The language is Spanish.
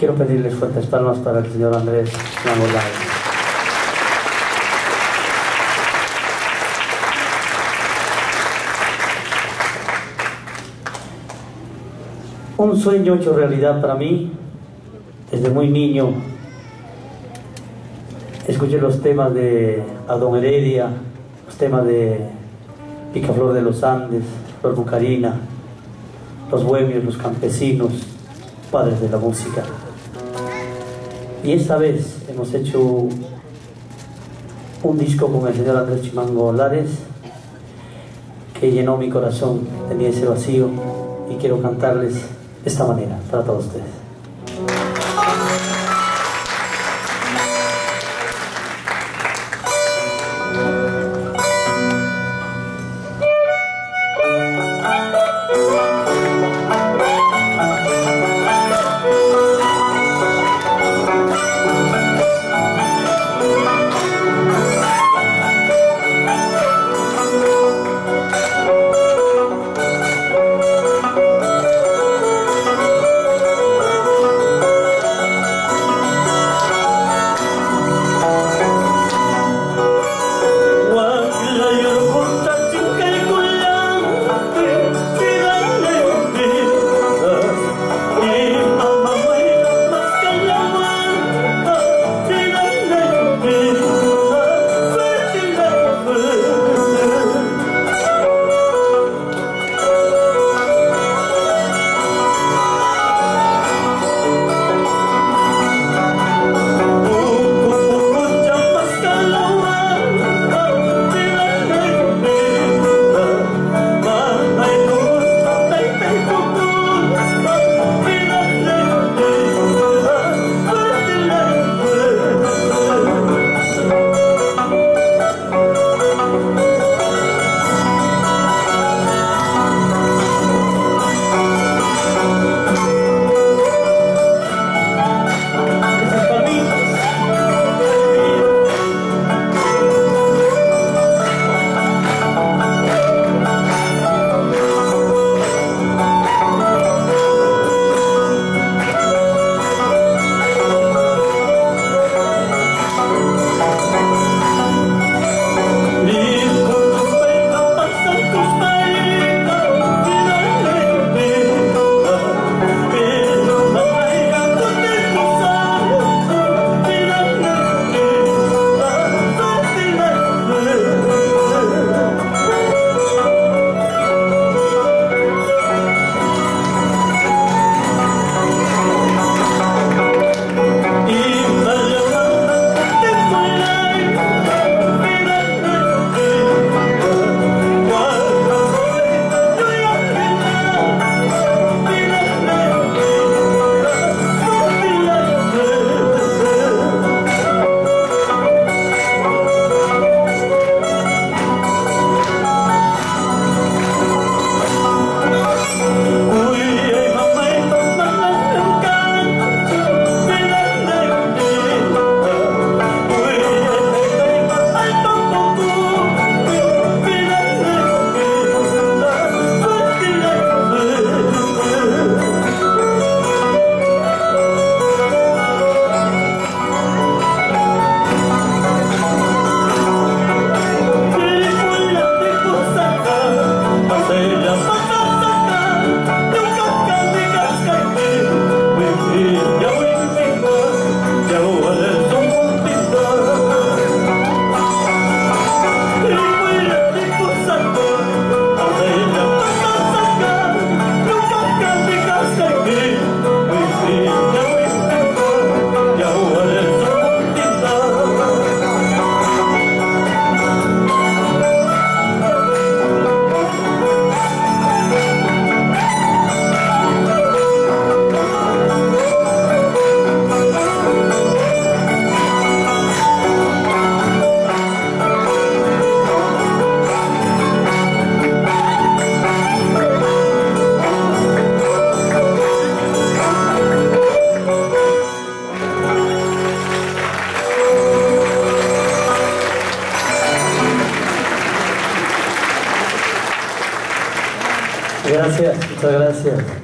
Quiero pedirles fuertes palmas para el señor Andrés Mangolay. Un sueño hecho realidad para mí. Desde muy niño escuché los temas de Adón Heredia, los temas de Picaflor de los Andes, Flor Bucarina, los bohemios, los campesinos, padres de la música. Y esta vez hemos hecho un disco con el señor Andrés Chimango Lares que llenó mi corazón, tenía ese vacío, y quiero cantarles de esta manera para todos ustedes. Gracias, muchas gracias.